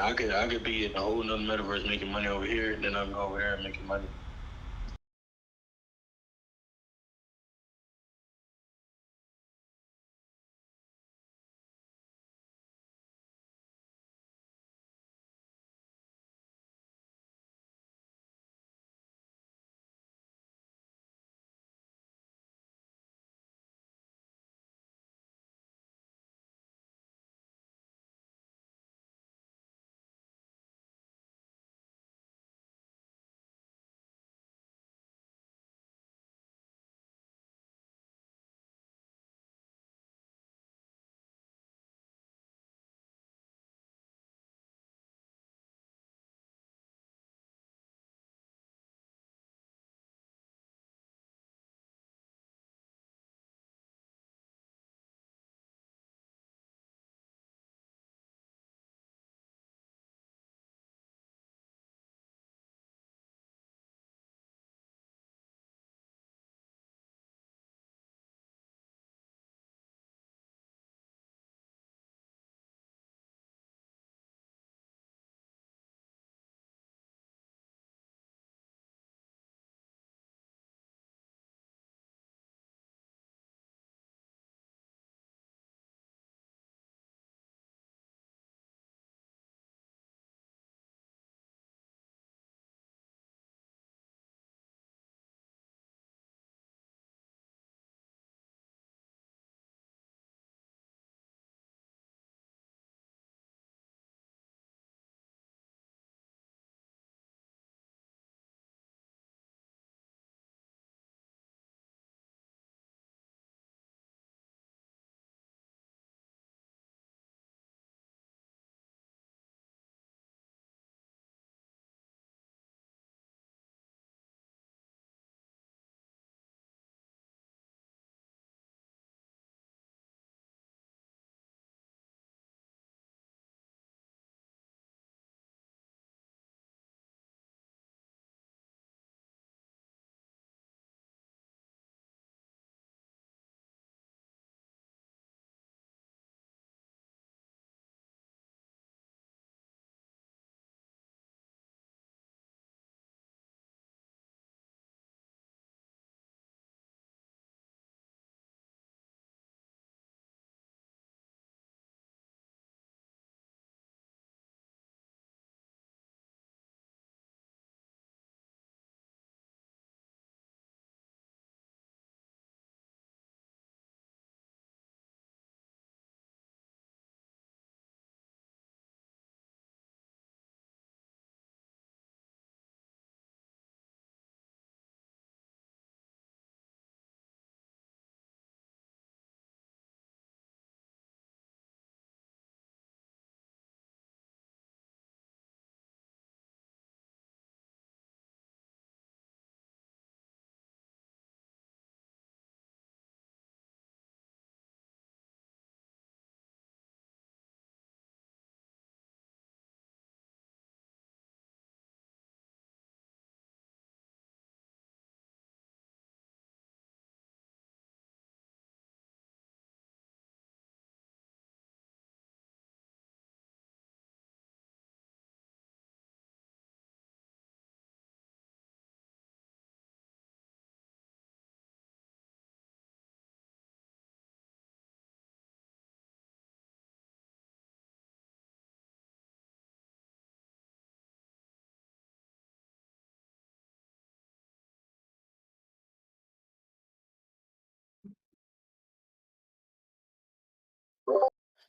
I could be in a whole nother metaverse making money over here, then I go over here and making money.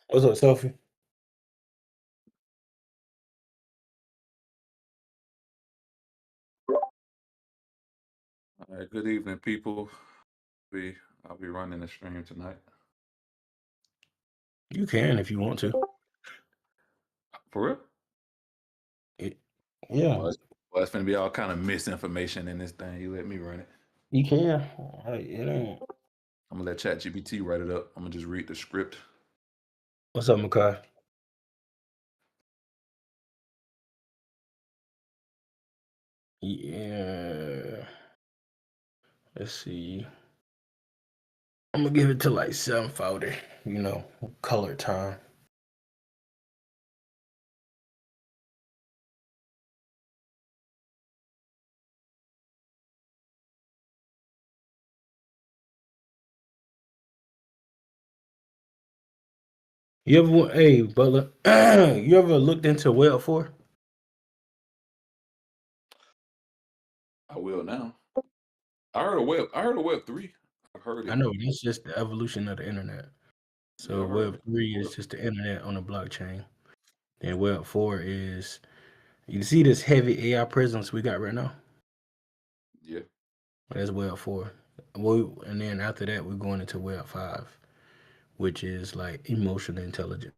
What's up, Sophie? All right, good evening, people. We I'll be running the stream tonight. You can if you want to. For real? It, yeah, Well, it's gonna be all kind of misinformation in this thing. You let me run it. you can. Hey, it ain't. I'm gonna let ChatGPT write it up. I'm gonna just read the script. What's up, Makai? Yeah. Let's see. I'm gonna give it to like 7:40. Color time. You ever, hey, Butler, you ever looked into Web 4? I will now. I heard of Web. I heard of Web 3. I've heard I it. know that's just the evolution of the internet. Yeah, So I heard Web it. 3 is just the internet on a blockchain. Then Web 4 is, you see this heavy AI presence we got right now? Yeah. That's Web 4. And then after that, we're going into Web 5, which is like emotional intelligence.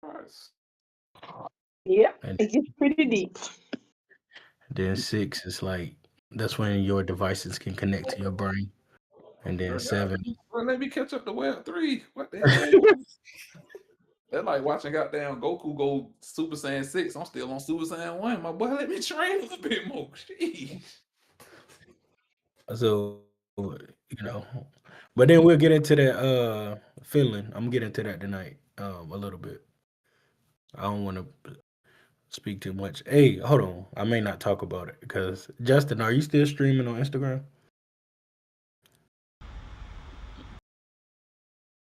Nice. Yep, And it gets pretty deep. then 6 is like, that's when your devices can connect to your brain. And then Bro, 7, let me catch up to Web 3. What the hell? That's like watching goddamn Goku go Super Saiyan 6. I'm still on Super Saiyan 1. My boy, let me train a little bit more. Jeez. so, but then we'll get into that feeling. I'm gonna get into that tonight a little bit. I don't want to speak too much. Hey, hold on. I may not talk about it because Justin, are you still streaming on Instagram?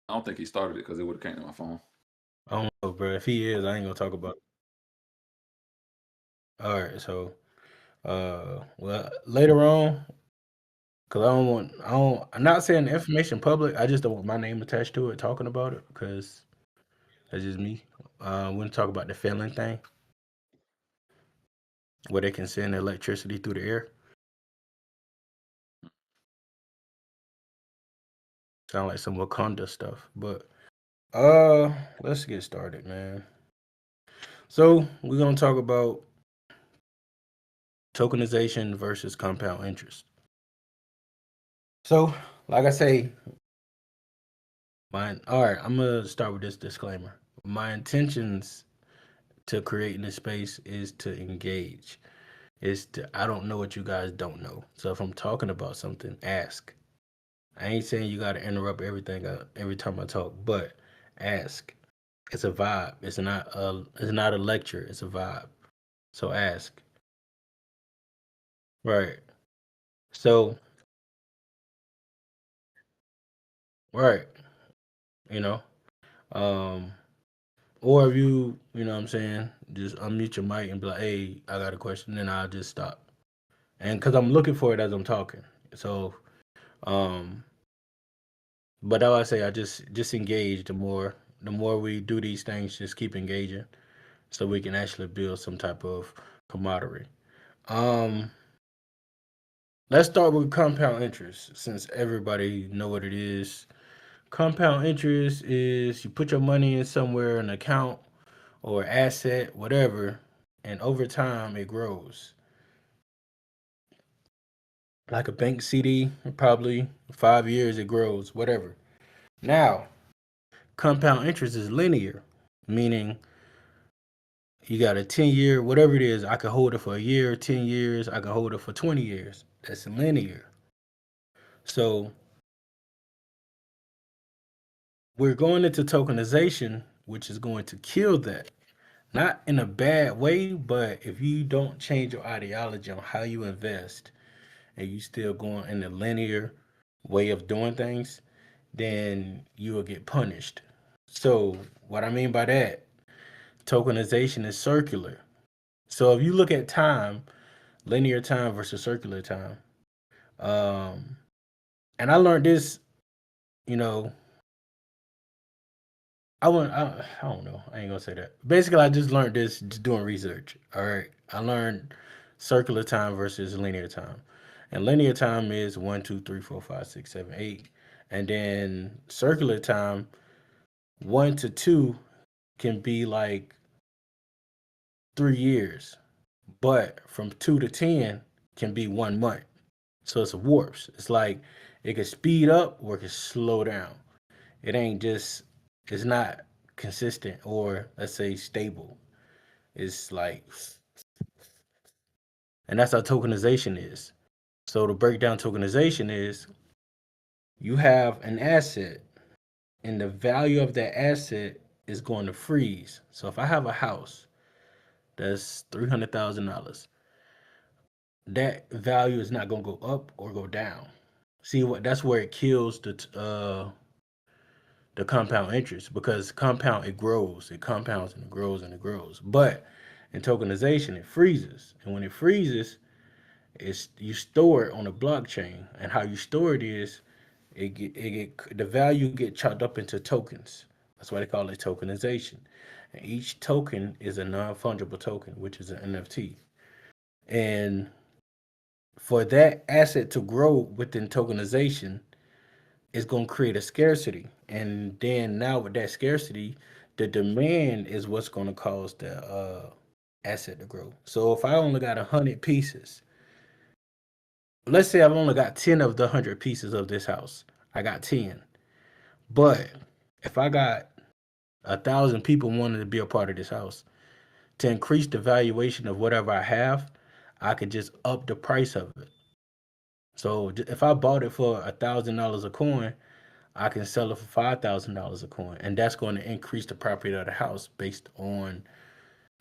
I don't think he started it because it would have came to my phone. I don't know, bro. If he is, I ain't gonna talk about it. All right, so well, later on, because I'm not saying the information public. I just don't want my name attached to it talking about it because that's just me. We're gonna talk about the failing thing where they can send electricity through the air. Sound like some Wakanda stuff, but let's get started, man. So we're gonna talk about tokenization versus compound interest. So, like I say, mine. All right, I'm gonna start with this disclaimer. My intentions to creating this space is to engage. Is to I don't know what you guys don't know. So if I'm talking about something, ask. I ain't saying you gotta interrupt everything every time I talk, but ask. It's a vibe. It's not a lecture. It's a vibe. So ask. Right. So right. You know. Um. Or if you know what I'm saying, just unmute your mic and be like, hey, I got a question, then I'll just stop. And because I'm looking for it as I'm talking. So, um, but I say I just engage the more we do these things, just keep engaging so we can actually build some type of camaraderie. Um, let's start with compound interest since everybody know what it is. Compound interest is you put your money in somewhere, an account or asset, whatever, and over time it grows. Like a bank CD, probably 5 years it grows, whatever. Now, compound interest is linear, meaning you got a 10-year, whatever it is, I could hold it for a year, 10 years, I could hold it for 20 years. That's linear. So we're going into tokenization, which is going to kill that. Not in a bad way, but if you don't change your ideology on how you invest and you still going in the linear way of doing things, then you will get punished. So, what I mean by that, tokenization is circular. So, if you look at time, linear time versus circular time, um, and I learned this, you know, I don't know, I ain't gonna say that. Basically, I just learned this just doing research. All right, I learned circular time versus linear time, and linear time is 1, 2, 3, 4, 5, 6, 7, 8, and then circular time 1 to 2 can be like 3 years, but from 2 to 10 can be 1 month. So it's warps. It's like it can speed up or it can slow down. It ain't just it's not consistent or let's say stable. It's like and that's how tokenization is. So to break down tokenization is you have an asset and the value of that asset is going to freeze. So if I have a house that's $300,000, that value is not going to go up or go down. See what that's where it kills the compound interest because compound it grows, it compounds and it grows and it grows. But in tokenization, it freezes, and when it freezes, it's you store it on a blockchain, and how you store it is the value get chopped up into tokens. That's why they call it tokenization. And each token is a non-fungible token, which is an NFT. And for that asset to grow within tokenization, it's going to create a scarcity. And then now with that scarcity, the demand is what's going to cause the asset to grow. So if I only got 100 pieces, let's say I've only got 10 of the 100 pieces of this house. I got 10. But if I got 1,000 people wanting to be a part of this house, to increase the valuation of whatever I have, I could just up the price of it. So if I bought it for $1,000 a coin, I can sell it for $5,000 a coin, and that's going to increase the property of the house based on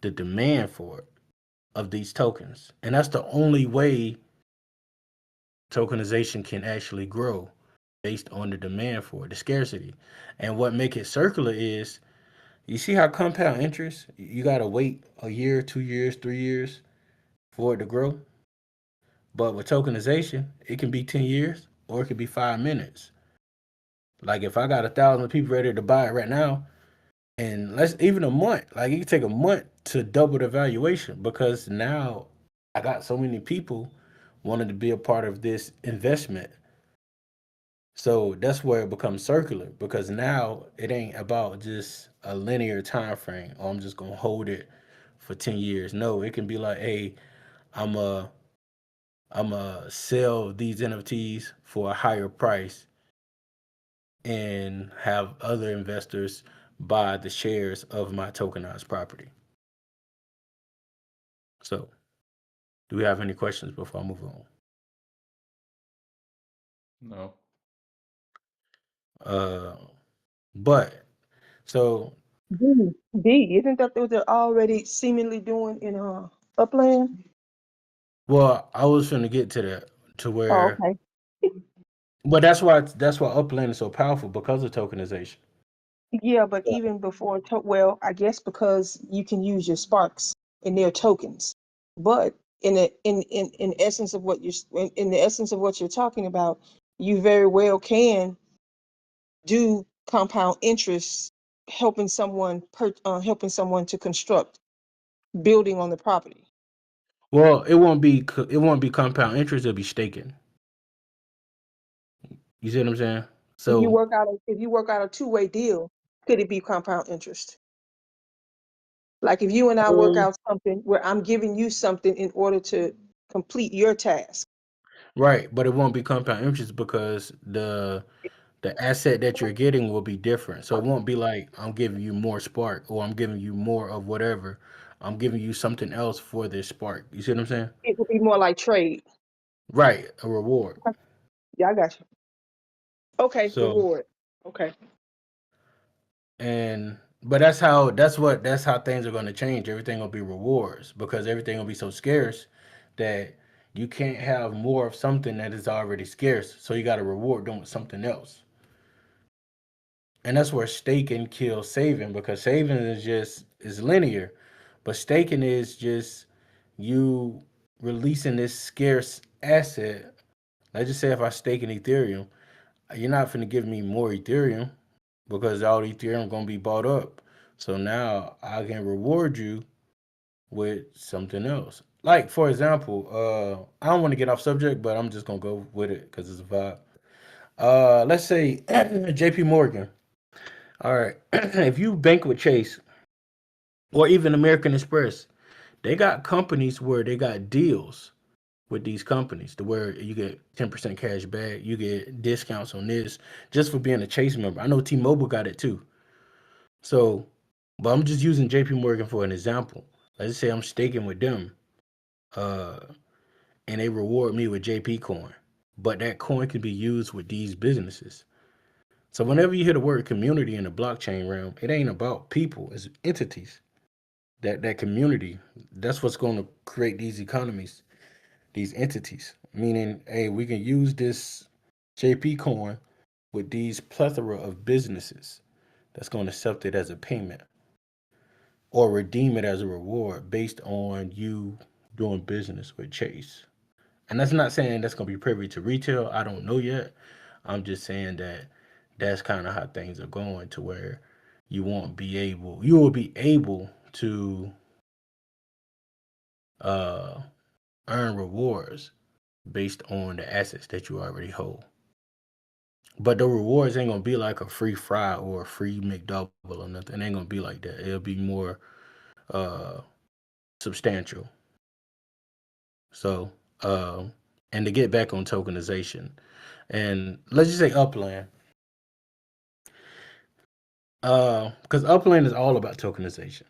the demand for it of these tokens. And that's the only way tokenization can actually grow based on the demand for it, the scarcity. And what make it circular is you see how compound interest, you gotta wait a year, 2 years, 3 years for it to grow. But with tokenization, it can be 10 years or it could be 5 minutes. Like if I got 1,000 people ready to buy it right now, and let's even a month, like it can take a month to double the valuation because now I got so many people wanting to be a part of this investment. So that's where it becomes circular because now it ain't about just a linear time frame. Or I'm just gonna hold it for 10 years. No, it can be like, hey, I'm a I'm a sell these NFTs for a higher price and have other investors buy the shares of my tokenized property. So, do we have any questions before I move on? No. Uh, but so Isn't that what they're already seemingly doing in Upland? well, I was going to get to that to Oh, where, okay. but that's why Upland is so powerful because of tokenization. Yeah, but even before, well, I guess because you can use your sparks in their tokens, but in essence of what in the essence of what you're talking about, you very well can do compound interest, helping someone to construct building on the property. Well, it won't be compound interest. It'll be staking. You see what I'm saying? So If you work out a two-way deal, could it be compound interest? Like if you and I work um, out something where I'm giving you something in order to complete your task. right, but it won't be compound interest because the asset that you're getting will be different. So it won't be like I'm giving you more spark or I'm giving you more of whatever. I'm giving you something else for this spark. You see what I'm saying? It would be more like trade. Right, a reward. Okay. Yeah, I got you. Okay, So reward. Okay. and but that's how things are going to change. Everything will be rewards because everything will be so scarce that you can't have more of something that is already scarce. So you got to reward them with something else. And that's where staking kills saving because saving is linear, but staking is just you releasing this scarce asset. Let's just say if I stake in Ethereum, you're not going to give me more Ethereum because all Ethereum gonna be bought up. So now I can reward you with something else. Like for example, I don't want to get off subject, but I'm just gonna go with it because it's a vibe. Let's say J.P. Morgan. All right, if you bank with Chase or even American Express, they got companies where they got deals with these companies to where you get 10% cash back, you get discounts on this just for being a Chase member. I know T-Mobile got it too. So, but I'm just using JP Morgan for an example. Let's say I'm staking with them, uh, and they reward me with JP coin. But that coin can be used with these businesses. So whenever you hear the word community in the blockchain realm, it ain't about people, it's entities. That community, that's what's going to create these economies, these entities. Meaning, hey, we can use this JP coin with these plethora of businesses. that's going to accept it as a payment or redeem it as a reward based on you doing business with Chase. And that's not saying that's going to be privy to retail. I don't know yet. I'm just saying that that's kind of how things are going to where you will be able to uh, earn rewards based on the assets that you already hold. But the rewards ain't gonna be like a free fry or a free McDouble or nothing. It ain't gonna be like that. It'll be more uh substantial. So and to get back on tokenization, and let's just say Upland, because Upland is all about tokenization.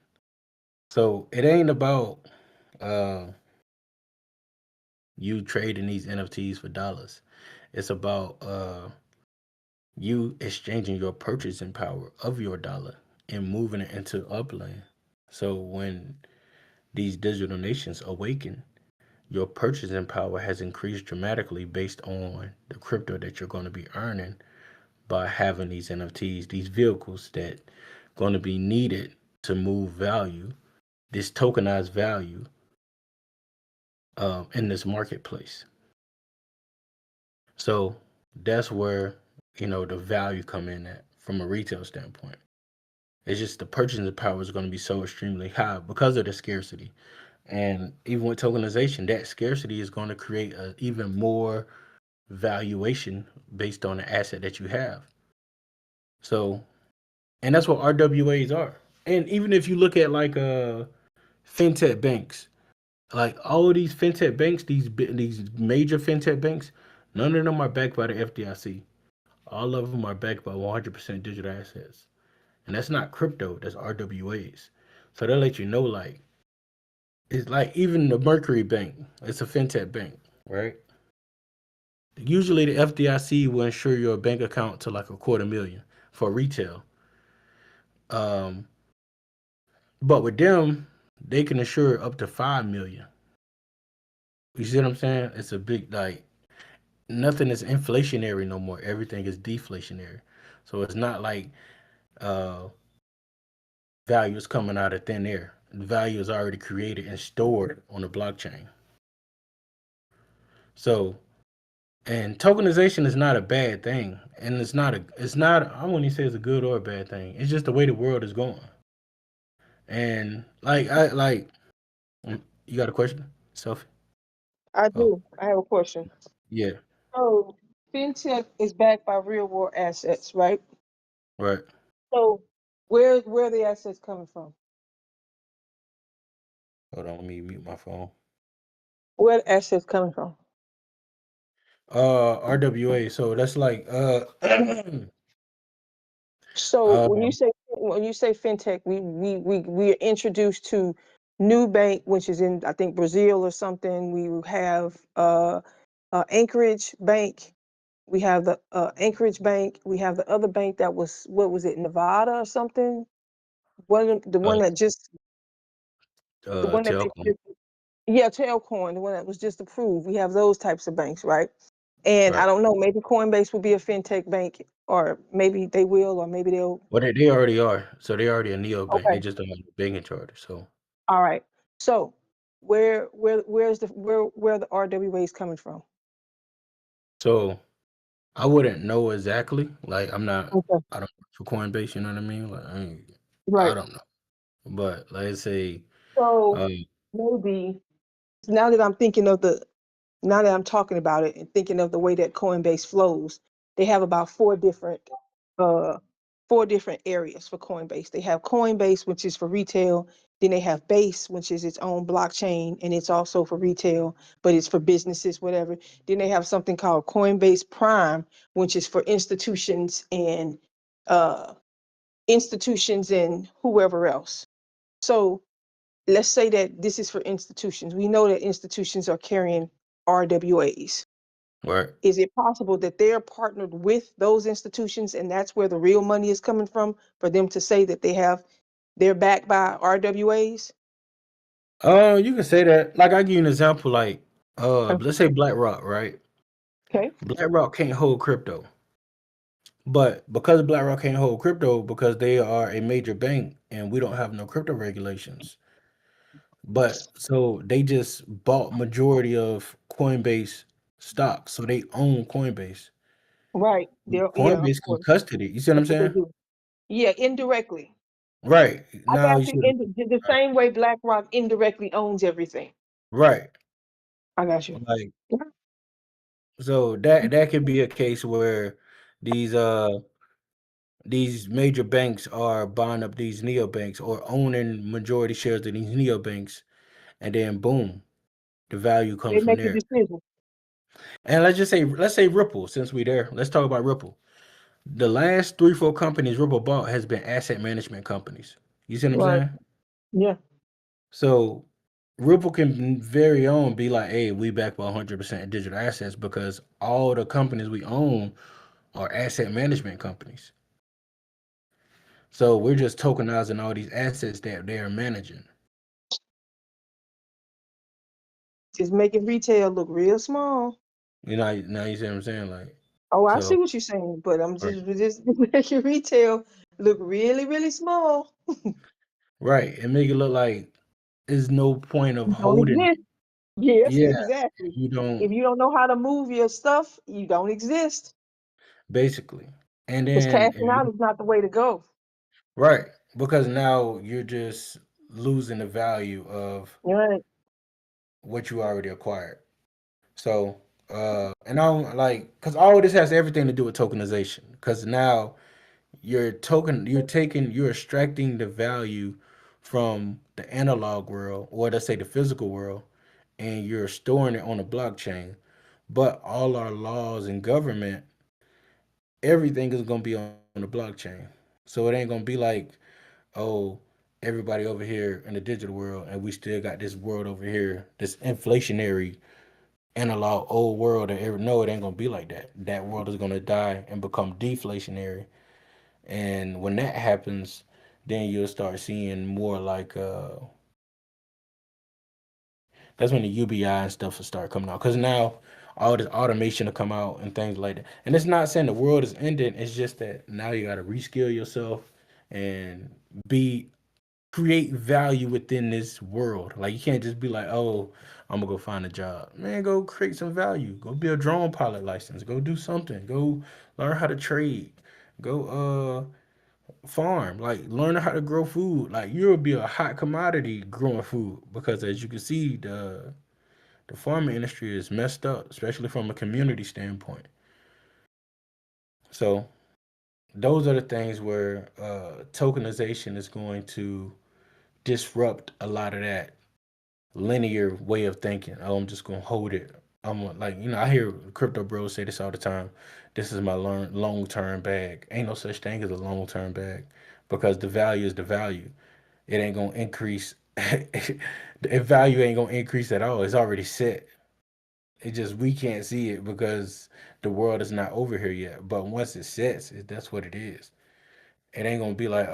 So it ain't about uh you trading these NFTs for dollars. It's about you exchanging your purchasing power of your dollar and moving it into Upland. So when these digital nations awaken, your purchasing power has increased dramatically based on the crypto that you're going to be earning by having these NFTs, these vehicles that going to be needed to move value, this tokenized value in this marketplace. So that's where the value come in at from a retail standpoint. It's just the purchasing power is going to be so extremely high because of the scarcity. And even with tokenization, that scarcity is going to create a even more valuation based on the asset that you have. So, and that's what RWAs are. And even if you look at like fintech banks, like all of these fintech banks, these major fintech banks, none of them are backed by the FDIC. All of them are backed by 100% digital assets. And that's not crypto, that's RWAs. So they'll let you know, like, it's like even the Mercury Bank, it's a fintech bank, right? Usually the FDIC will insure your bank account to like a quarter million for retail. Um, but with them, they can insure up to 5 million. You see what I'm saying? It's a big like nothing is inflationary no more. Everything is deflationary. So it's not like uh value is coming out of thin air. The value is already created and stored on the blockchain. So and tokenization is not a bad thing. And it's not I wouldn't even say it's a good or a bad thing. It's just the way the world is going. And you got a question, Sophie? I Oh, do. I have a question. yeah, So fintech is backed by real world assets, right? right. So where are the assets coming from? Hold on, let me mute my phone. Where are the assets coming from? RWA. So that's like So uh when you say fintech, we are introduced to new bank, which is in I think Brazil or something. We have Anchorage Bank. We have the Anchorage Bank. We have the other bank that was what was it, Nevada or something? The uh one that just the one that they Telcom. just, yeah, Tailcoin, the one that was just approved. We have those types of banks, right? And I Right. don't know, maybe Coinbase will be a fintech bank, or maybe they will, or maybe they'll. Well, they already are. So they already a neo bank. They Okay, just don't have a banking charter. So all right. So where are the RWAs coming from? so I wouldn't know exactly. Like Okay, I don't work for Coinbase. You know what I mean? Like I right. don't know. But let's say So um maybe now that I'm thinking of the now that I'm talking about it and thinking of the way that Coinbase flows, they have about uh four different areas for Coinbase. They have Coinbase, which is for retail. Then they have Base, which is its own blockchain, and it's also for retail, but it's for businesses, whatever. Then they have something called Coinbase Prime, which is for uh, institutions and whoever else. So let's say that this is for institutions. We know that institutions are carrying RWAs. right. Is it possible that they're partnered with those institutions and that's where the real money is coming from for them to say that they're backed by RWAs? You can say that. Like I give you an example. Like let's say BlackRock, right? Okay. BlackRock can't hold crypto. But because BlackRock can't hold crypto because they are a major bank and we don't have no crypto regulations. But so they just bought majority of Coinbase stock. So they own Coinbase. Right. They're, yeah, of Coinbase can course. custody. You see what I'm That's what they saying? do. Yeah, indirectly. Right. I Now you got you. should In the same way BlackRock indirectly owns everything. right. I got you. Like so that could be a case where these these major banks are buying up these neobanks or owning majority shares of these neobanks, and then boom, the value They comes from make a there. decision. And let's say Ripple, since we there, let's talk about Ripple. The last three, four companies Ripple bought has been asset management companies. You see what I'm Right. saying? Yeah. So Ripple can very own be like, hey, we back by 100% digital assets because all the companies we own are asset management companies. So we're just tokenizing all these assets that they are managing. Just making retail look real small. Now you see what I'm saying? Like, Oh, I see so what you're saying, but I'm right, just making retail look really, really small. right, and make it look like there's no point of You don't holding it. exist. Yes, Yeah, exactly. you If don't you don't know how to move your stuff, you don't exist. basically. And Because then if cashing out you is not the way to go. right, because now you're just losing the value of Right. what you already acquired. So, and I don't like because all this has everything to do with tokenization. Because now you're extracting the value from the analog world, or let's say the physical world, and you're storing it on a blockchain. But all our laws and government, everything is gonna be on the blockchain. So it ain't gonna be like, oh, everybody over here in the digital world, and we still got this world over here, this inflationary analog old world. No, it ain't gonna be like that. That world is gonna die and become deflationary. And when that happens, then you'll start seeing more like that's when the UBI and stuff will start coming out. Because now all this automation will come out and things like that. And it's not saying the world is ending. It's just that now you got to reskill yourself and be create value within this world. Like you can't just be like, oh, I'm gonna go find a job. Man, go create some value. Go be a drone pilot license. Go do something. Go learn how to trade. Go farm. Like learn how to grow food. Like you'll be a hot commodity growing food because as you can see, the farming industry is messed up, especially from a community standpoint. So those are the things where tokenization is going to disrupt a lot of that linear way of thinking. Oh, I'm just gonna hold it. Like I hear crypto bros say this all the time. This is my long term bag. Ain't no such thing as a long term bag because the value is the value. It ain't gonna increase. The value ain't gonna increase at all. It's already set. It just we can't see it because the world is not over here yet. But once it sets, that's what it is. It ain't gonna be like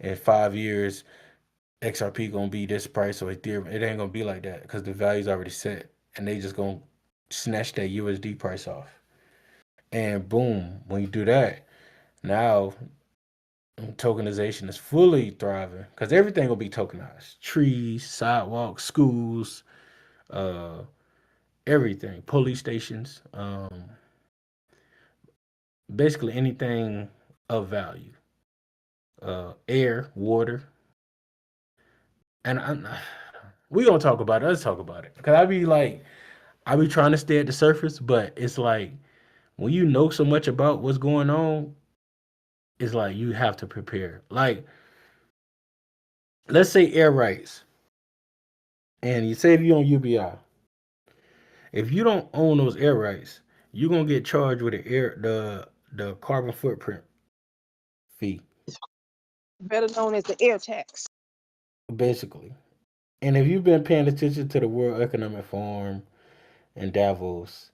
in 5 years XRP gonna be this price or Ethereum. It ain't gonna be like that because the value's already set, and they just gonna snatch that USD price off. And boom, when you do that, now tokenization is fully thriving because everything will be tokenized: trees, sidewalks, schools, uh, everything, police stations, basically anything of value, air, water, and we gonna talk about it. Let's talk about it because I be trying to stay at the surface, but it's like when you know so much about what's going on, it's like you have to prepare. Like, let's say air rights, and you say if you on UBI, if you don't own those air rights, you're gonna get charged with the carbon footprint fee, Better known as the air tax. basically. And if you've been paying attention to the World Economic Forum and Davos,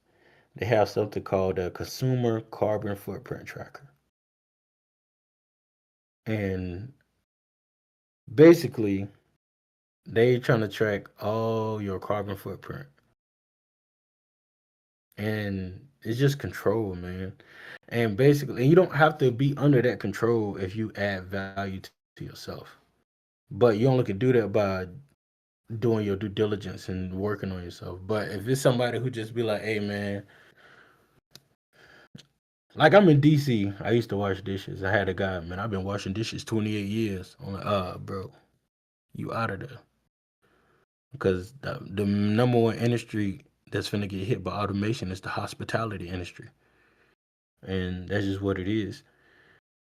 they have something called a consumer carbon footprint tracker. And basically, they trying to track all your carbon footprint. and it's just control, man. And basically, you don't have to be under that control if you add value to yourself. But you only can do that by doing your due diligence and working on yourself. But if it's somebody who just be like, "Hey, man," like I'm in DC, I used to wash dishes. I had a guy, man. I've been washing dishes 28 years. I'm like, bro, you out of there because the number one industry that's finna get hit by automation is the hospitality industry, and that's just what it is.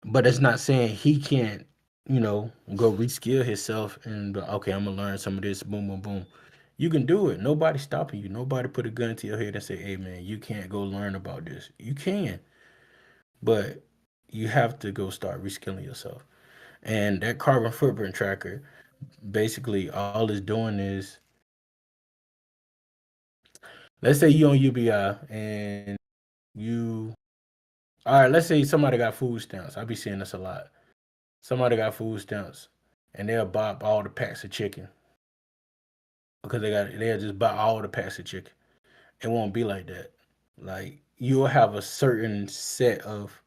But it's not saying he can't, go reskill himself and be like, okay, I'm gonna learn some of this. Boom, boom, boom. You can do it. Nobody's stopping you. Nobody put a gun to your head and say, "Hey, man, you can't go learn about this." You can, but you have to go start reskilling yourself. And that carbon footprint tracker, basically, all it's doing is, let's say you on UBI and you, all right, let's say somebody got food stamps. I be seeing this a lot. Somebody got food stamps and they'll buy up all the packs of chicken because they'll just buy all the packs of chicken. It won't be like that. Like you'll have a certain set of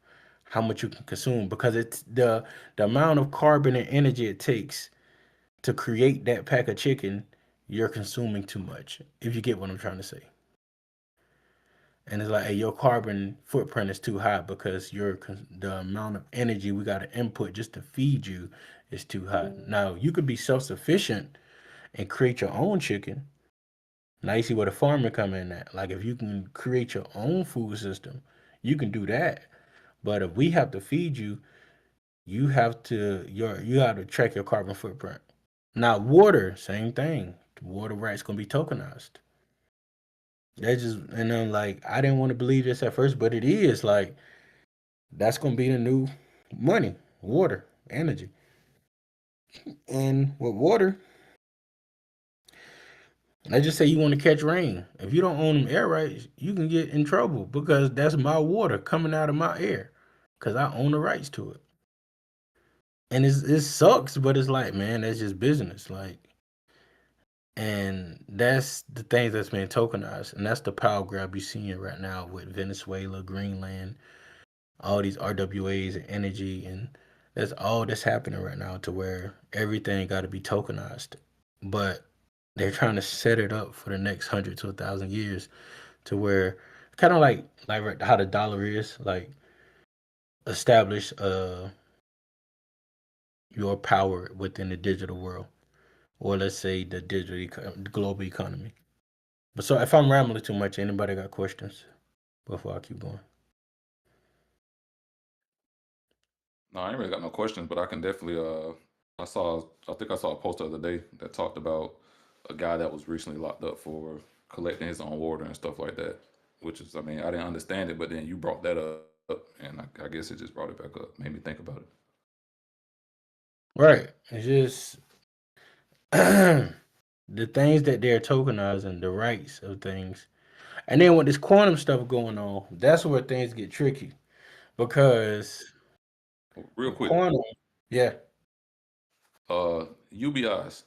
how much you can consume because it's the amount of carbon and energy it takes to create that pack of chicken, you're consuming too much. If you get what I'm trying to say. And it's like, hey, your carbon footprint is too high because the amount of energy we got to input just to feed you is too high. Now you could be self-sufficient and create your own chicken. Now you see where the farmer come in at. Like if you can create your own food system, you can do that. But if we have to feed you, you have to track your carbon footprint. Now water, same thing. Water rights gonna be tokenized. That just and then like I didn't want to believe this at first, but it is like that's gonna be the new money, water, energy. And with water, let's just say you want to catch rain. If you don't own them air rights, you can get in trouble because that's my water coming out of my air because I own the rights to it. And it sucks, but it's like, man, that's just business. Like, and that's the things that's being tokenized, and that's the power grab you're seeing right now with Venezuela, Greenland, all these RWAs and energy, and that's all that's happening right now to where everything got to be tokenized. But they're trying to set it up for the next 100 to 1,000 years to where kind of like how the dollar is like establish your power within the digital world, or let's say the global economy. But so if I'm rambling too much, anybody got questions before I keep going? No, I ain't really got no questions, but I can definitely. I think I saw a post the other day that talked about a guy that was recently locked up for collecting his own water and stuff like that. Which is, I mean, I didn't understand it, but then you brought that up, and I guess it just brought it back up, made me think about it. Right. It's just the things that they're tokenizing, the rights of things. And then with this quantum stuff going on, that's where things get tricky because Real with quick, quantum, yeah. UBIs.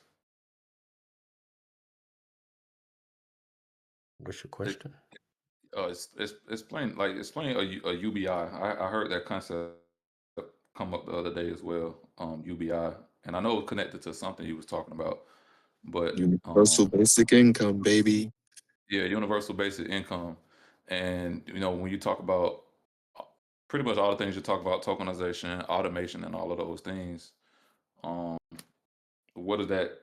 What's your It, question? explain a UBI. I heard that concept come up the other day as well. UBI, and I know it's connected to something you was talking about, but Universal basic income, baby. yeah, universal basic income, and when you talk about uh, pretty much all the things you talk about, tokenization, automation, and all of those things, um, what does that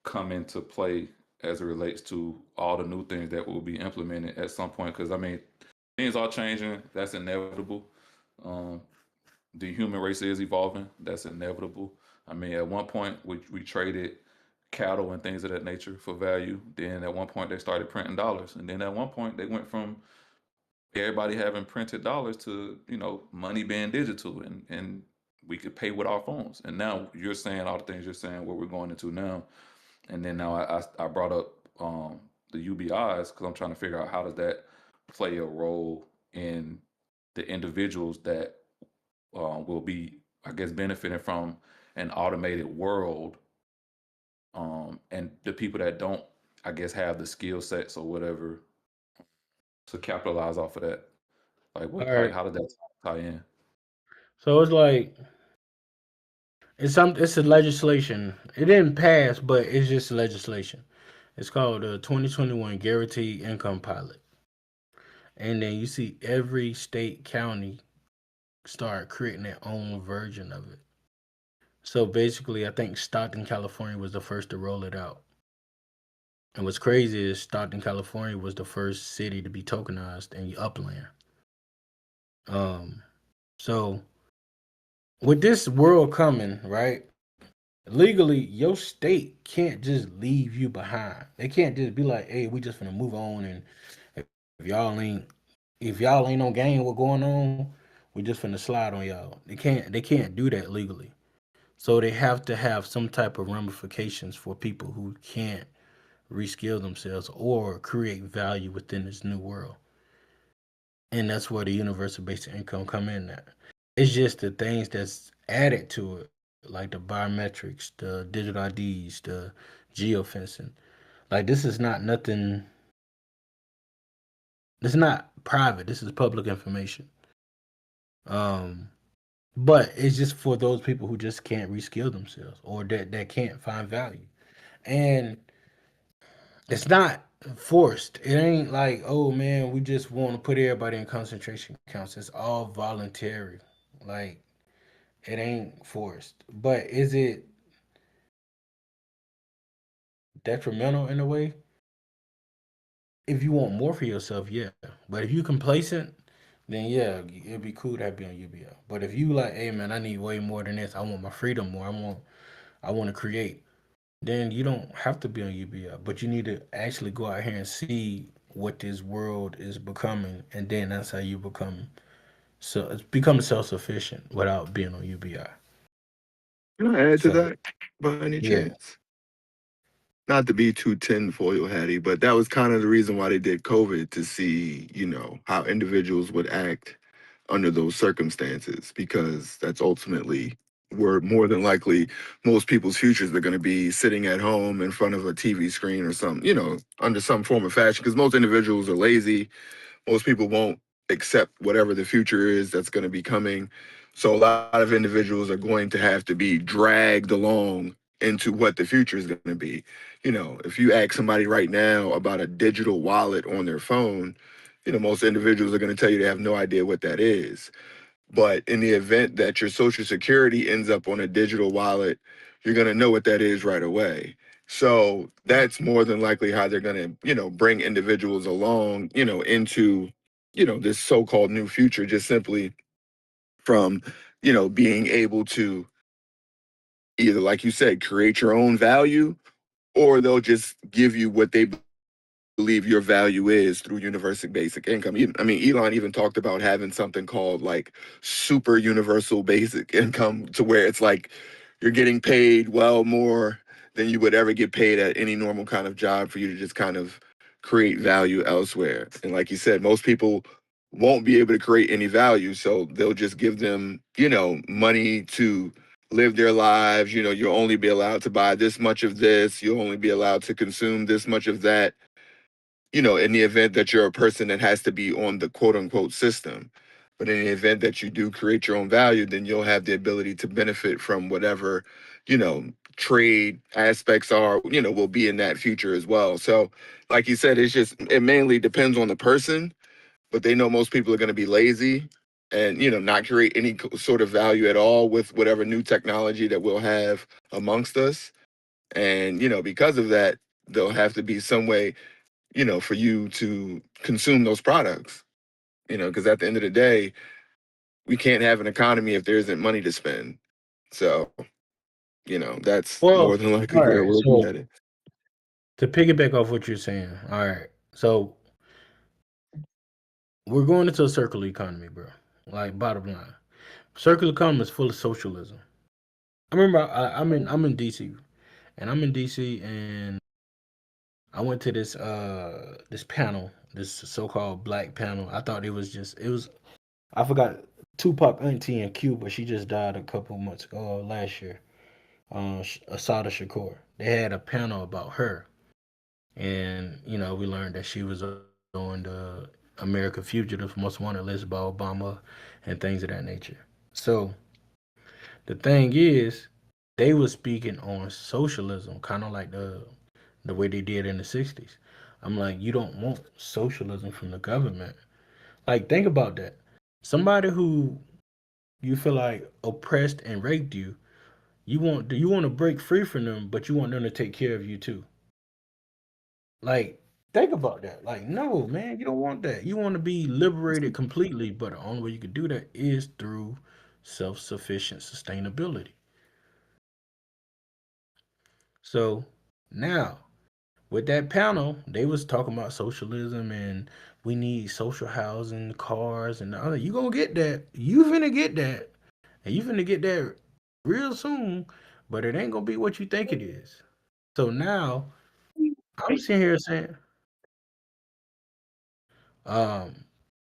come into play as it relates to all the new things that will be implemented at some point? Because I mean, things are changing. That's inevitable. Um, the human race is evolving. That's inevitable. I mean, at one point we traded cattle and things of that nature for value. Then at one point they started printing dollars, and then at one point they went from everybody having printed dollars to money being digital, and we could pay with our phones. And now you're saying all the things you're saying, what we're going into now. And then now I brought up the UBIs because I'm trying to figure out how does that play a role in the individuals that will be, I guess, benefiting from an automated world, and the people that don't, I guess, have the skill sets or whatever to capitalize off of that? Like All what? Like right. how did that tie in? So it's like it's a legislation. It didn't pass, but it's just legislation. It's called the 2021 Guaranteed Income Pilot. And then you see every state county start creating their own version of it. So basically, I think Stockton, California was the first to roll it out. And what's crazy is Stockton, California was the first city to be tokenized in the upland. Um, so with this world coming, right? Legally, your state can't just leave you behind. They can't just be like, "Hey, we just gonna move on," and if y'all ain't on game what going on, we just finna slide on y'all. They can't do that legally. So they have to have some type of ramifications for people who can't reskill themselves or create value within this new world. And that's where the universal basic income come in at. It's just the things that's added to it, like the biometrics, the digital IDs, the geofencing. Like this is not nothing. It's not private. This is public information. Um, but it's just for those people who just can't reskill themselves or that can't find value. And it's not forced. It ain't like, oh man, we just want to put everybody in concentration camps. It's all voluntary. Like it ain't forced. But is it detrimental in a way? If you want more for yourself, yeah. But if you complacent, then yeah, it'd be cool to be on UBL. But if you like, hey man, I need way more than this. I want my freedom more. I want to create. Then you don't have to be on UBL, but you need to actually go out here and see what this world is becoming, and then that's how you become self sufficient without being on UBI. Can I add to So that by any yeah, chance? Not to be too tinfoil hatty, but that was kind of the reason why they did COVID to see, how individuals would act under those circumstances, because that's ultimately where more than likely most people's futures are going to be sitting at home in front of a TV screen or something, under some form of fashion, because most individuals are lazy. Most people won't accept whatever the future is that's going to be coming. So a lot of individuals are going to have to be dragged along into what the future is going to be. If you ask somebody right now about a digital wallet on their phone, most individuals are going to tell you they have no idea what that is. But in the event that your social security ends up on a digital wallet, you're going to know what that is right away. So that's more than likely how they're going to, bring individuals along, into, this so-called new future, just simply from, being able to either, like you said, create your own value, or they'll just give you what they believe your value is through universal basic income. I mean, Elon even talked about having something called like super universal basic income, to where it's like you're getting paid well more than you would ever get paid at any normal kind of job, for you to just kind of create value elsewhere. And like you said, most people won't be able to create any value, so they'll just give them, money to live their lives. You'll only be allowed to buy this much of this, you'll only be allowed to consume this much of that, in the event that you're a person that has to be on the quote unquote system. But in the event that you do create your own value, then you'll have the ability to benefit from whatever, trade aspects are, will be in that future as well. So, like you said, it mainly depends on the person, but they know most people are going to be lazy and, not create any sort of value at all with whatever new technology that we'll have amongst us. And, because of that, there'll have to be some way, for you to consume those products, because at the end of the day, we can't have an economy if there isn't money to spend. So, that's more well, than likely all where right. we'll be So headed. to piggyback off what you're saying, all right. So we're going into a circular economy, bro. Like bottom line, circular economy is full of socialism. I remember I'm in DC, and I'm in DC, and I went to this panel, this so-called black panel. I thought it was I forgot Tupac auntie in Cuba. She just died a couple months ago, last year. Asada Shakur. They had a panel about her, and we learned that she was on the American Fugitive, Most Wanted list by Obama, and things of that nature. So the thing is, they were speaking on socialism, kind of like the way they did in the '60s. I'm like, you don't want socialism from the government. Like, think about that. Somebody who you feel like oppressed and raped you, you want to break free from them, but you want them to take care of you too. Like, think about that. Like, no, man, you don't want that. You want to be liberated completely, but the only way you can do that is through self-sufficient sustainability. So now with that panel, they was talking about socialism and we need social housing, cars, and the other. You gonna get that. You finna get that, and you finna get that real soon. But it ain't gonna be what you think it is. So now I'm sitting here saying, um,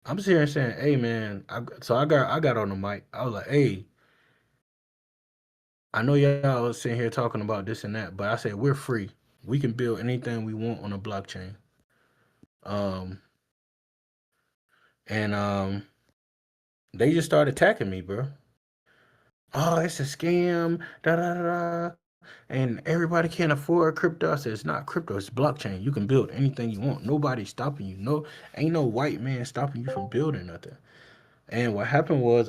I'm sitting here saying, hey man, I got on the mic. I was like, hey, I know y'all was sitting here talking about this and that, but I said we're free. We can build anything we want on a blockchain. Um, and they just started attacking me, bro. Oh, it's a scam, da da da, da. And everybody can't afford crypto. I said it's not crypto, it's blockchain. You can build anything you want. Nobody's stopping you. No, ain't no white man stopping you from building nothing. And what happened was,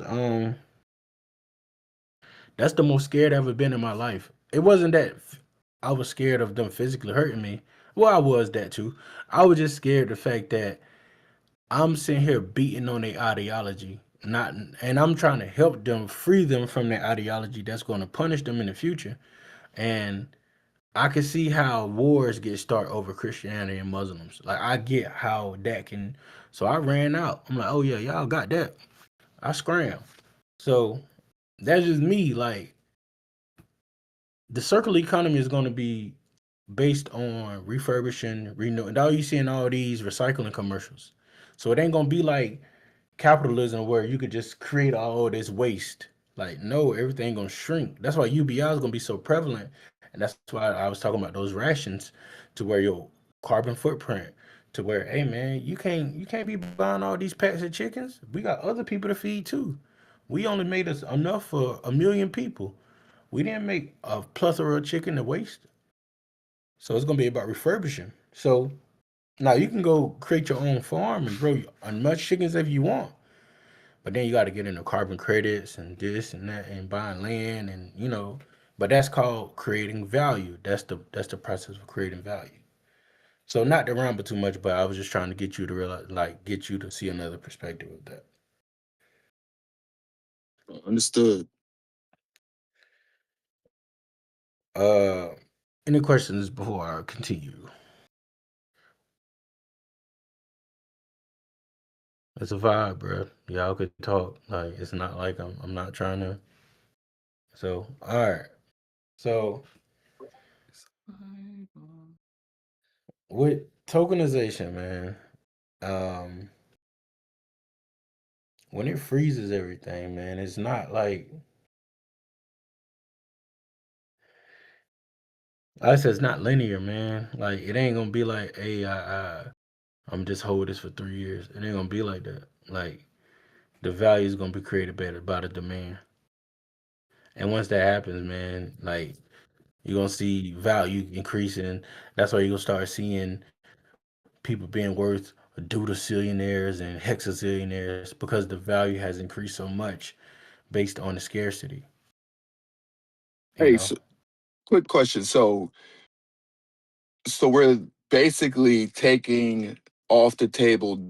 that's the most scared I've ever been in my life. It wasn't that I was scared of them physically hurting me. Well, I was that too. I was just scared the fact that I'm sitting here beating on their ideology, not, and I'm trying to help them free them from their ideology that's going to punish them in the future. And I can see how wars get started over Christianity and Muslims. Like I get how that can. So I ran out. I'm like, oh yeah, y'all got that. I scram. So that's just me. Like the circular economy is going to be based on refurbishing, renew, and all you see in all these recycling commercials. So it ain't gonna be like capitalism where you could just create all this waste. Like, no, everything gonna shrink. That's why UBI is gonna be so prevalent, and that's why I was talking about those rations, to where your carbon footprint, to where, hey man, you can't be buying all these packs of chickens. We got other people to feed too. We only made us enough for 1 million people. We didn't make a plethora of chicken to waste. So it's gonna be about refurbishing. So now you can go create your own farm and grow as much chickens as you want. But then you got to get into carbon credits and this and that and buying land and but that's called creating value. That's the process of creating value. So not to ramble too much, but I was just trying to get you to realize, like, get you to see another perspective of that. Understood. Uh, any questions before I continue? It's a vibe, bro. Y'all could talk. Like it's not like I'm not trying to. So all right. So with tokenization, man, um, when it freezes everything, man, it's not like I said it's not linear, man. Like it ain't gonna be like, hey, I'm just hold this for 3 years. It ain't gonna be like that. Like the value is gonna be created better by the demand. And once that happens, man, like you're gonna see value increasing. That's why you're gonna start seeing people being worth deutazillionaires and hexazillionaires because the value has increased so much based on the scarcity. You Hey, know. so, quick question. So we're basically taking off the table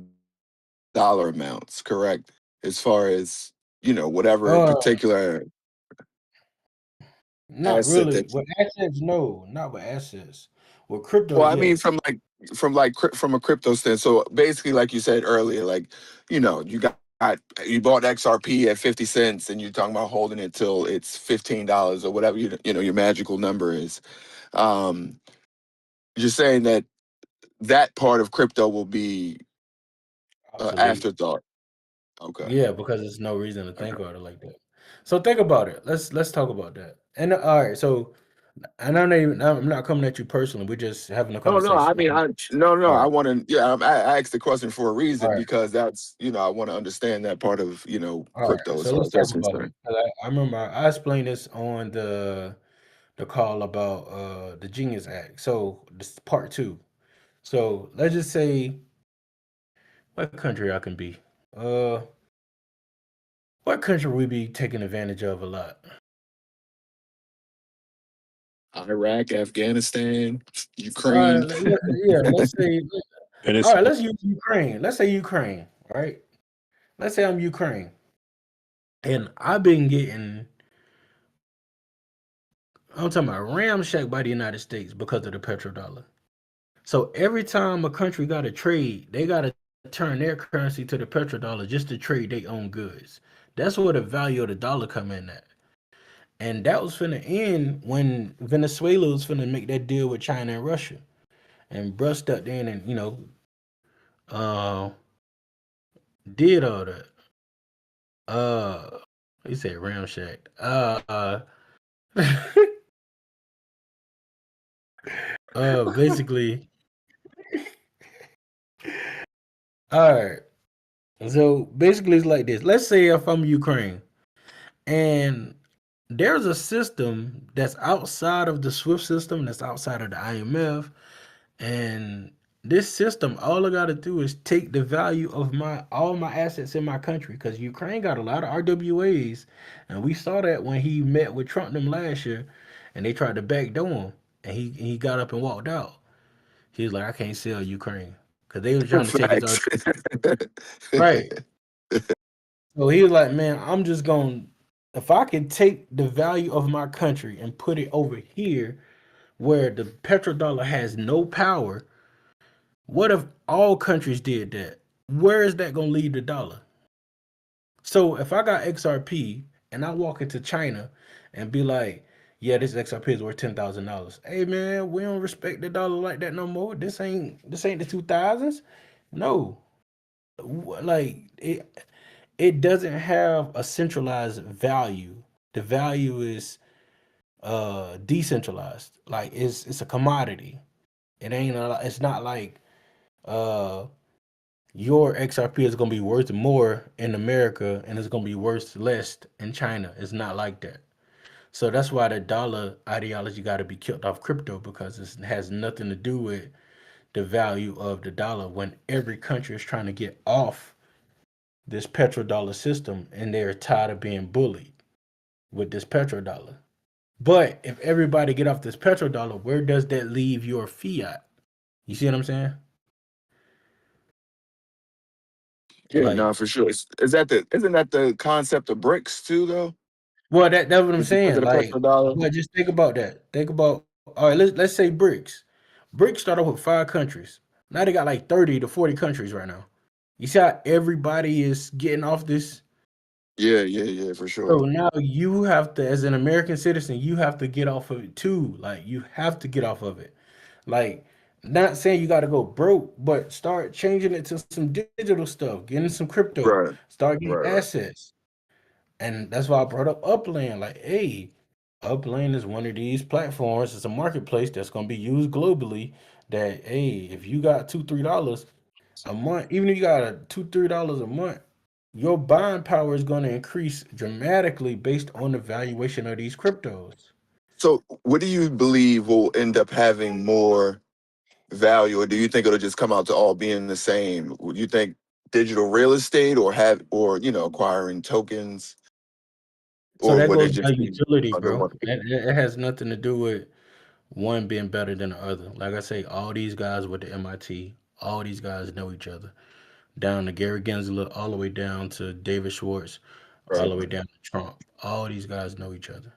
dollar amounts, correct? As far as, whatever Uh, particular Not asset really. that. With assets, no, not with assets. With crypto, Well, I mean, yes. from a crypto stand. So basically, like you said earlier, like you bought XRP at 50 cents, and you're talking about holding it till it's $15 or whatever your magical number is. Um, you're saying that part of crypto will be Obsolete. afterthought. Okay. Yeah, because there's no reason to think about it like that. So think about it. Let's talk about that. And all right, so And I'm not coming at you personally. We're just having a No, no. I conversation. mean, All no. I right, want to. Yeah, I asked the question for a all reason right, because that's I want to understand that part of all right. crypto as So far let's as talk that's about it. concerned. 'Cause I remember I explained this on the call about the Genius Act. So this is part two. So let's just say what country I can be. Uh, what country we be taking advantage of a lot? Iraq, Afghanistan, All right, Ukraine. yeah. Let's say all right. Venezuela. Let's use Ukraine. Let's say Ukraine. All right. Let's say I'm Ukraine, and I've been getting. I'm talking about ramshacked by the United States because of the petrodollar. So every time a country got to trade, they got to turn their currency to the petrodollar just to trade their own goods. That's where the value of the dollar come in at. And that was finna end when Venezuela was finna make that deal with China and Russia. And Bruh stepped in and, uh, did all that. Uh, he said ramshacked. Basically, all right. So basically, it's like this. Let's say if I'm Ukraine and there's a system that's outside of the SWIFT system, that's outside of the IMF, and this system, all I gotta do is take the value of my all my assets in my country, because Ukraine got a lot of RWAs, and we saw that when he met with Trump them last year, and they tried to backdoor him, and he got up and walked out. He was like, I can't sell Ukraine because they were trying to take his Facts. right. So he was like, man, I'm just going, if I can take the value of my country and put it over here where the petrodollar has no power, what if all countries did that? Where is that going to leave the dollar? So if I got XRP and I walk into China and be like, yeah, this XRP is worth $10,000. Hey man, we don't respect the dollar like that no more. This ain't the 2000s. No. Like it doesn't have a centralized value. The value is decentralized. Like it's a commodity. It's not like uh your XRP is gonna be worth more in America and it's gonna be worth less in China. It's not like that. So that's why the dollar ideology got to be killed off crypto, because it has nothing to do with the value of the dollar when every country is trying to get off this petrodollar system and they're tired of being bullied with this petrodollar. But if everybody get off this petrodollar, where does that leave your fiat? You see what I'm saying? Yeah, Like, no, for sure. Isn't that the concept of BRICS too, though? well, that's what I'm Because saying. of the Like, petrodollar. but just think about that. Think about, all right. Let's say BRICS. BRICS started with 5 countries. Now they got like 30 to 40 countries right now. You see how everybody is getting off this. Yeah, for So sure. now you have to, as an American citizen, you have to get off of it too. Like you have to get off of it. Like, not saying you got to go broke, but start changing it to some digital stuff, getting some crypto, Right, start getting right. assets. And that's why I brought up Upland. Like, hey, Upland is one of these platforms. It's a marketplace that's going to be used globally. That, hey, if you got $2, $3 a month, even if you got $2, $3 a month, your buying power is going to increase dramatically based on the valuation of these cryptos. So, what do you believe will end up having more value, or do you think it'll just come out to all being the same? Would you think digital real estate, or acquiring tokens, So or that would it goes by just be utility, under bro. one? It has nothing to do with one being better than the other. Like I say, all these guys with the MIT, all these guys know each other. Down to Gary Gensler, all the way down to David Schwartz, all Right. the way down to Trump. All these guys know each other.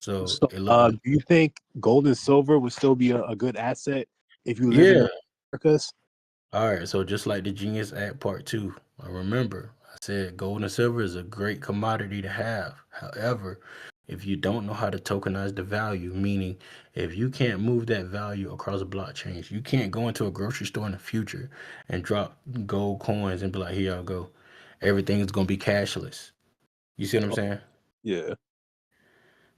So So, it looked like, do you think gold and silver would still be a good asset if you live in yeah. the Americas? All right. So just like the Genius Act Part 2, I remember I said gold and silver is a great commodity to have. However, if you don't know how to tokenize the value, meaning if you can't move that value across blockchains, you can't go into a grocery store in the future and drop gold coins and be like, here y'all go. Everything is going to be cashless. You see what I'm saying? Yeah.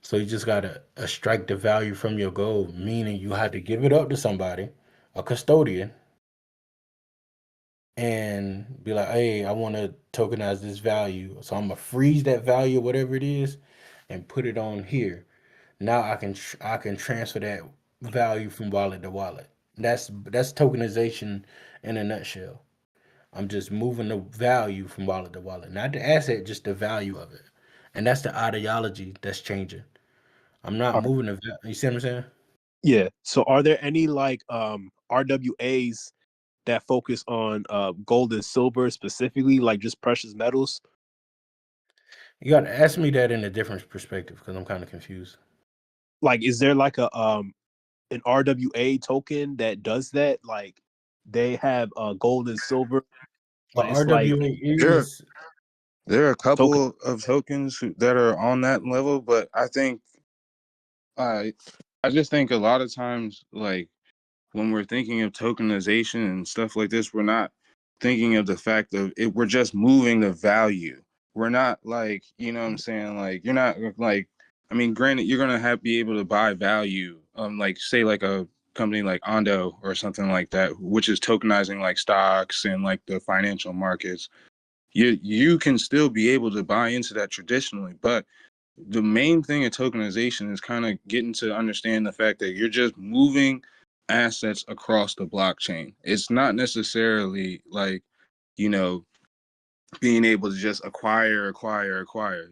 So you just gotta extract the value from your gold, meaning you had to give it up to somebody, a custodian, and be like, hey, I want to tokenize this value. So I'm gonna freeze that value, whatever it is, and put it on here. Now I can transfer that value from wallet to wallet. That's tokenization in a nutshell. I'm just moving the value from wallet to wallet, not the asset, just the value of it. And that's the ideology that's changing. I'm not Are, moving the. You see what I'm saying? yeah. So are there any like RWAs that focus on gold and silver specifically, like just precious metals? You got to ask me that in a different perspective because I'm kind of confused. Like, is there like a an RWA token that does that? Like, they have gold and silver, But but it's like RWA There, is there are a token. couple of tokens that are on that level, but I think I, I just think a lot of times, like when we're thinking of tokenization and stuff like this, we're not thinking of the fact of it. We're just moving the value. We're not like, you know what I'm saying? Like you're not like, I mean, granted, you're gonna have be able to buy value, like say like a company like Ondo or something like that, which is tokenizing like stocks and like the financial markets. You can still be able to buy into that traditionally, but the main thing in tokenization is kind of getting to understand the fact that you're just moving assets across the blockchain. It's not necessarily like, you know, being able to just acquire.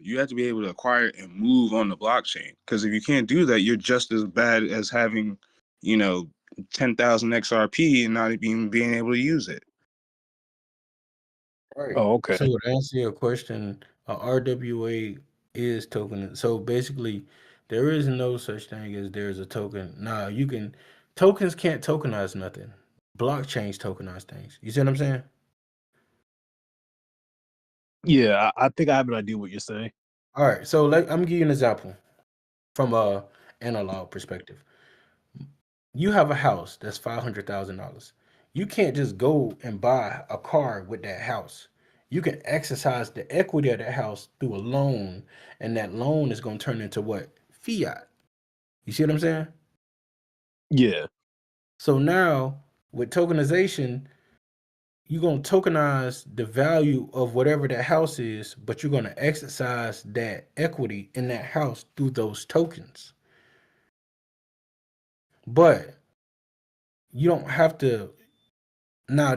You have to be able to acquire and move on the blockchain. Because if you can't do that, you're just as bad as having, you know, 10,000 XRP and not even being able to use it. right. Oh, okay. So to answer your question, RWA is token. So basically, there is no such thing as there's a token. Now you can tokens can't tokenize nothing. Blockchains tokenize things. You see what I'm saying? Yeah, I think I have an idea what you're saying. All right. So like I'm gonna give you an example from a analog perspective. You have a house that's $500,000. You can't just go and buy a car with that house. You can exercise the equity of that house through a loan, and that loan is going to turn into what? Fiat. You see what I'm saying? Yeah, So now with tokenization, you're going to tokenize the value of whatever that house is, but you're going to exercise that equity in that house through those tokens. But you don't have to. Now all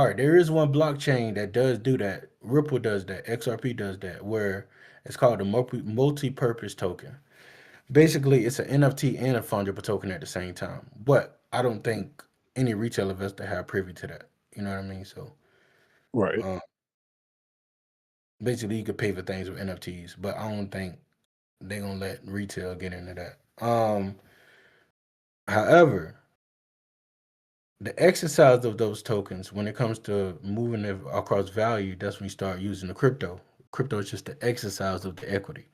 right. There is one blockchain that does do that. Ripple does that. XRP does that. Where it's called a multi-purpose token. Basically, it's an NFT and a fungible token at the same time. But I don't think any retail investor have privy to that. You know what I mean? So right. uh, basically, you could pay for things with NFTs, but I don't think they're gonna let retail get into that. However, the exercise of those tokens when it comes to moving it across value, that's when you start using the crypto. Crypto is just the exercise of the equity.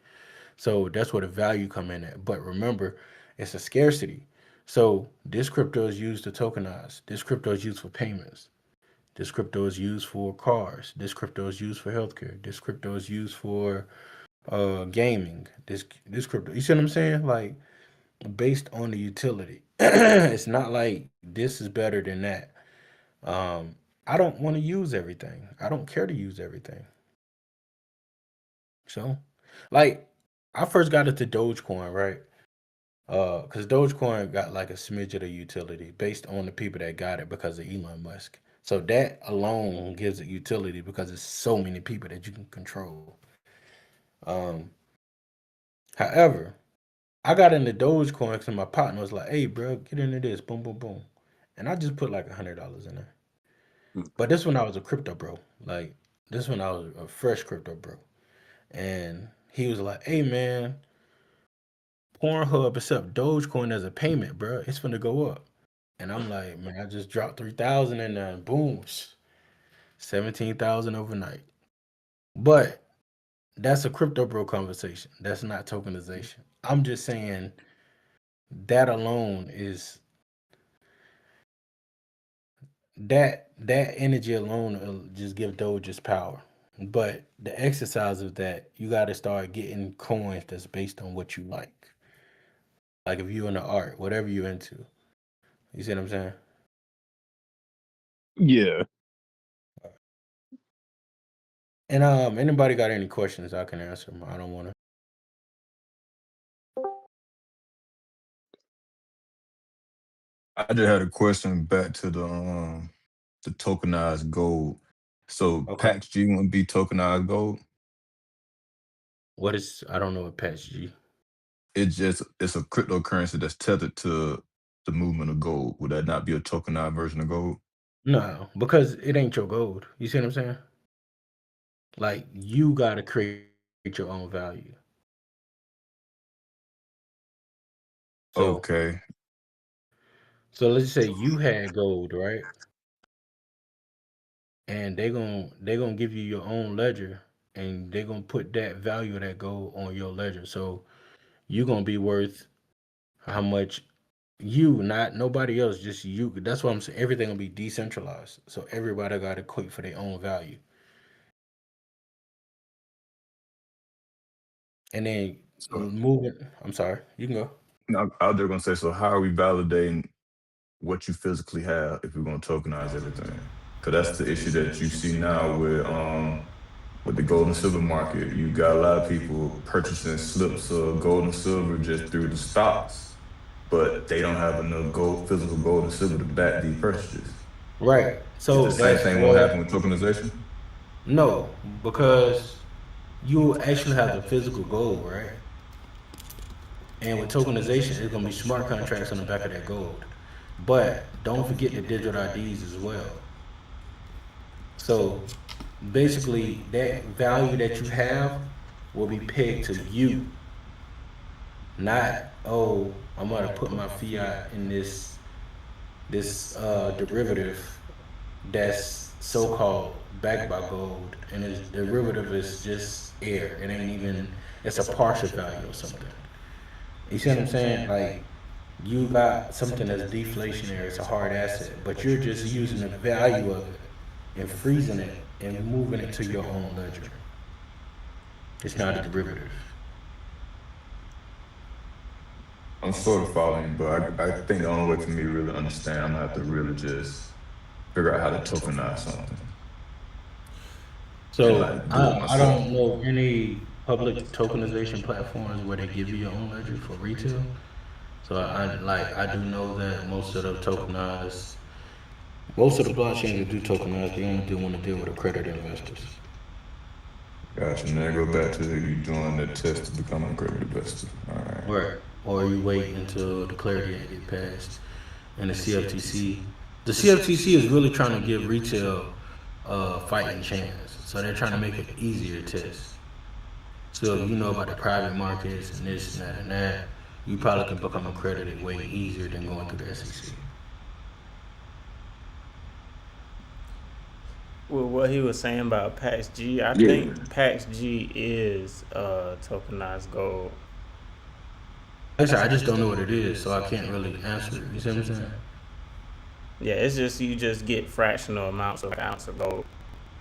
So that's where the value come in at. But remember, it's a scarcity. So this crypto is used to tokenize. This crypto is used for payments. This crypto is used for cars. This crypto is used for healthcare. This crypto is used for gaming. This crypto. You see what I'm saying? Like based on the utility. It's not like this is better than that. Um, I don't want to use everything. I don't care to use everything. So, like, I first got into Dogecoin, right? Because Dogecoin got like a smidge of the utility based on the people that got it because of Elon Musk. So that alone gives it utility because it's so many people that you can control. Um, however, I got into Dogecoin because my partner was like, "Hey, bro, get into this, boom, boom, boom," and I just put like $100 in there. But this one I was a crypto bro. Like this one I was a fresh crypto bro. And he was like, "Hey man, Pornhub accept Dogecoin as a payment, bro. It's gonna go up." And I'm like, "Man, I just dropped 3,000 and then boom, 17,000 overnight." But that's a crypto bro conversation. That's not tokenization. I'm just saying that alone is that energy alone will just give Doge its power. But the exercise of that, you got to start getting coins that's based on what you like. Like if you're into art, whatever you're into. You see what I'm saying? Yeah. And anybody got any questions? I can answer them. I don't want to. I just had a question back to the tokenized gold. So Okay. PAX G wouldn't be tokenized gold. What is? I don't know what patch G. It's a cryptocurrency that's tethered to the movement of gold. Would that not be a tokenized version of gold? No, because it ain't your gold. You see what I'm saying? Like you got to create your own value. So, Okay. so let's just say you had gold, right? And they gonna give you your own ledger, and they gonna put that value of that gold on your ledger. So you gonna be worth how much you, not nobody else, just you. That's what I'm saying. Everything gonna be decentralized. So everybody got to equate for their own value. And then So moving. I'm sorry. You can go. now I was just gonna say, so how are we validating what you physically have if we're gonna tokenize everything? Because that's the issue that you see now with the gold and silver market. You got a lot of people purchasing slips of gold and silver just through the stocks, but they don't have enough gold, physical gold and silver to back these purchases. Right. The So same that's thing won't where happen with tokenization. no, because you actually have the physical gold, right? And with tokenization, it's gonna be smart contracts on the back of that gold. But don't forget the digital IDs as well. So basically, that value that you have will be pegged to you, not oh, I'm gonna put my fiat in this derivative that's so-called backed by gold, and its derivative is just air. It ain't even. It's a partial value or something. You see what I'm saying? Like you got something that's deflationary. It's a hard asset, but you're just using the value of it and freezing it and moving it to your own ledger. It's not a derivative. I'm sort of following, but I think the only way for me to really understand, I'm gonna have to really just figure out how to tokenize something and So like do it I myself. don't know any public tokenization platforms where they give you your own ledger for retail. So I do know that most of the blockchains that do tokenize, they only do want to deal with accredited investors. Gotcha. And then I go back to you doing the test to become a credit investor. All right. Right. Or you wait until the Clarity Act get passed and the CFTC. The CFTC is really trying to give retail fighting chance. So they're trying to make it easier to test. So if you know about the private markets and this and that, you probably can become accredited way easier than going through the SEC. Well, what he was saying about PAX G, I Yeah. think PAX G is tokenized gold. Like I said, I just don't know what it is, so I can't really answer it. You see what I'm saying? Yeah, it's just you just get fractional amounts of an ounce of gold.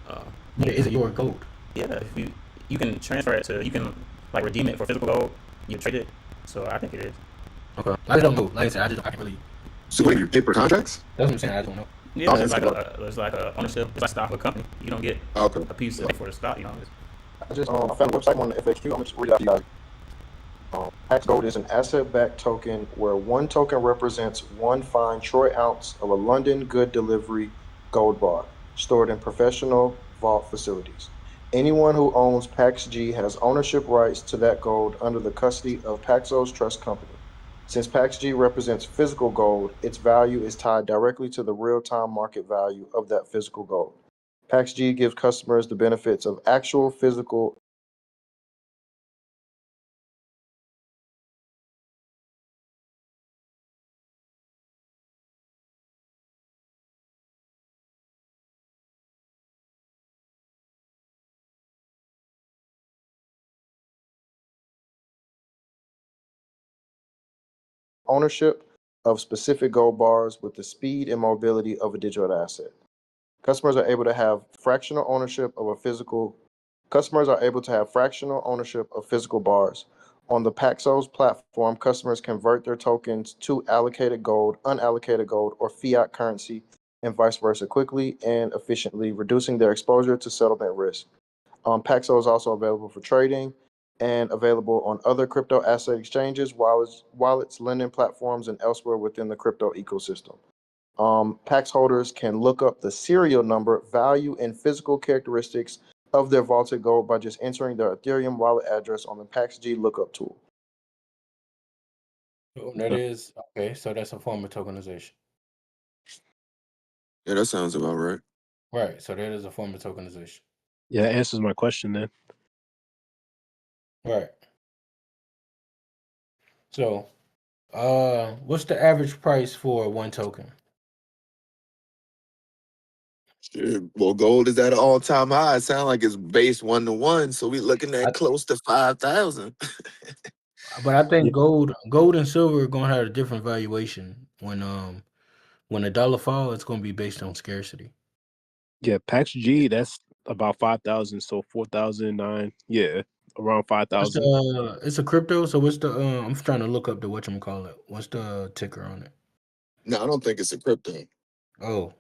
Uh, Yeah, is it your gold? yeah, if you can transfer it to, you can like redeem it for physical gold. You trade it. So I think it is. Okay. I just don't know. Like I said, I can't really. So what are your paper contracts? That's what I'm saying. I don't know. Yeah, Okay, it's like so- there's like a ownership. It's like stock of a company. You don't get Okay. a piece of it for the stock. You know. I just I found a website on the FAQ. I'm just read it out to you guys. Pax Gold is an asset-backed token where one token represents one fine troy ounce of a London good delivery gold bar stored in professional vault facilities. Anyone who owns Pax G has ownership rights to that gold under the custody of Paxos Trust Company. Since Pax G represents physical gold, its value is tied directly to the real-time market value of that physical gold. Pax G gives customers the benefits of actual physical ownership of specific gold bars with the speed and mobility of a digital asset. Customers are able to have fractional ownership of a physical Customers are able to have fractional ownership of physical bars. On the Paxos platform, customers convert their tokens to allocated gold, unallocated gold, or fiat currency, and vice versa quickly and efficiently, reducing their exposure to settlement risk. Paxos is also available for trading and available on other crypto asset exchanges, wallets, lending platforms, and elsewhere within the crypto ecosystem. Pax holders can look up the serial number, value, and physical characteristics of their vaulted gold by just entering their Ethereum wallet address on the PaxG lookup tool. So that is okay. So that's a form of tokenization. Yeah, that sounds about right. Right. So that is a form of tokenization. Yeah, that answers my question then. Right. So, what's the average price for one token? Shit, well, gold is at an all-time high. It sounds like it's based 1 to 1, so we looking I, at close to 5,000. but I Yeah, think gold and silver are gonna have a different valuation when a dollar fall. It's gonna be based on scarcity. yeah, Pax G, that's about 5,000. So 4,009. Yeah, around What's 5,000. the? It's a crypto. So what's the? I'm trying to look up the whatchamacallit. What's the ticker on it? No, I don't think it's a crypto. Oh,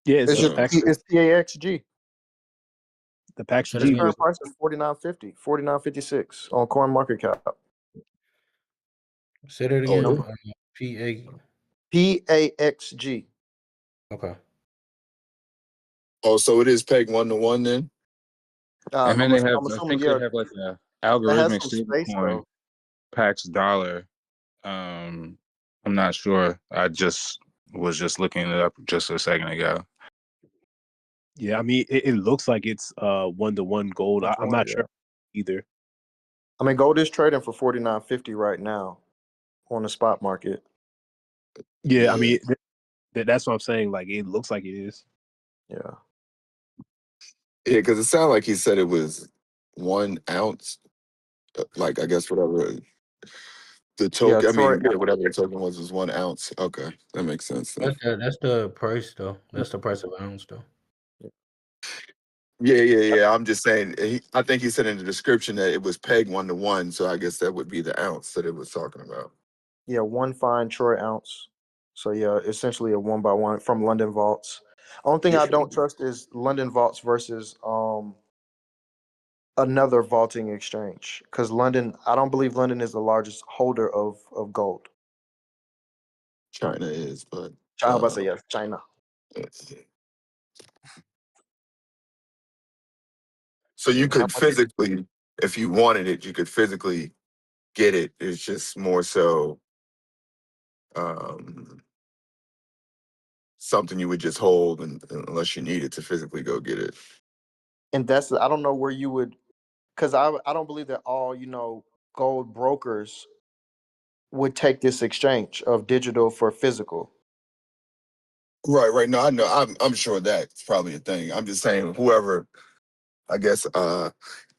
Yeah, it's It's a just Uh, Pax. it's PAXG. The Pax say that Its G again. was current price is 49.50, 49.56 on CoinMarketCap. Say that oh, again. it is? PA. PAXG. Okay. Oh, so it is pegged 1 to 1 then? And then they have, I'm I assuming, think they yeah, have like a it has algorithmic some space stablecoin, though. Pax Dollar. Um, I'm not sure. I just was just looking it up just a second ago. Yeah, I mean, it looks like it's 1 to 1 gold. One to I'm one, not yeah. sure either. I mean, gold is trading for 49.50 right now on the spot market. Yeah, I Yeah. mean, that's what I'm saying. Like, it looks like it is. Yeah. Yeah, because it sounded like he said it was 1 ounce. Like, I guess whatever the Yeah, token, I Troy. mean, yeah, whatever the token was 1 ounce. Okay, that makes sense then. That's the price though. That's the price of an ounce though. Yeah. I'm just saying, I think he said in the description that it was pegged 1 to 1, so I guess that would be the ounce that it was talking about. Yeah, one fine Troy ounce. So yeah, essentially a 1 by 1 from London Vaults. Only thing I don't trust is London Vaults versus another vaulting exchange. Because I don't believe London is the largest holder of gold. China is, but I was about to say yes, China. let's see. So you And how could much? physically, if you wanted it, you could physically get it. It's just more so um, something you would just hold, unless you needed to physically go get it. And I don't know where you would, because I don't believe that all gold brokers would take this exchange of digital for physical. Right. No, I know. I'm sure that's probably a thing. I'm just saying, whoever, I guess,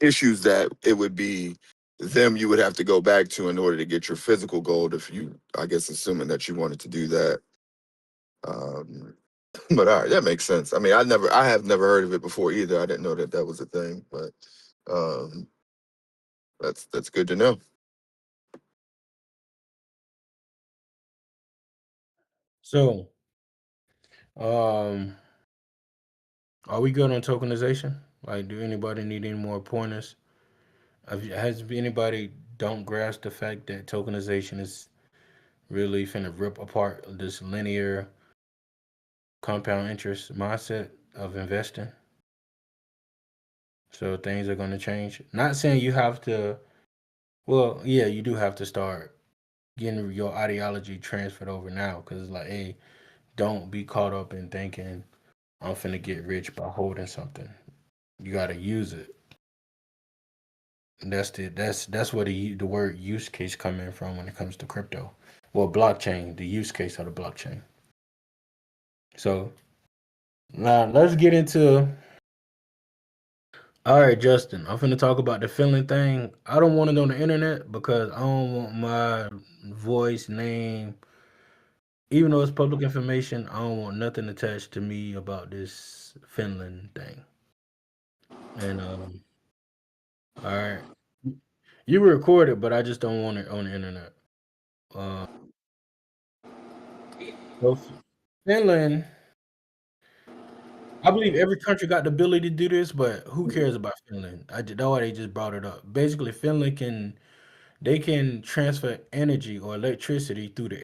issues that, it would be them you would have to go back to in order to get your physical gold, if you, I guess, assuming that you wanted to do that. Um, but all right, that makes sense. I mean, I have never heard of it before either. I didn't know that that was a thing, but um, that's good to know. So, um, are we good on tokenization? Like, do anybody need any more pointers? Has anybody don't grasp the fact that tokenization is really finna rip apart this linear compound interest mindset of investing? So things are gonna change. Not saying you have to. Well, yeah, you do have to start getting your ideology transferred over now, because it's like, hey, don't be caught up in thinking I'm finna get rich by holding something. You gotta use it. That's where the word use case come in from when it comes to crypto. Well, blockchain, the use case of the blockchain. So now let's get into. All right, Justin. I'm finna talk about the feeling thing. I don't want it on the internet because I don't want my voice, name, even though it's public information. I don't want nothing attached to me about this Finland thing. And All right. You record it, but I just don't want it on the internet. Uh, so Finland, I believe every country got the ability to do this, but who cares about Finland? That's why they just brought it up. Basically, Finland can transfer energy or electricity through the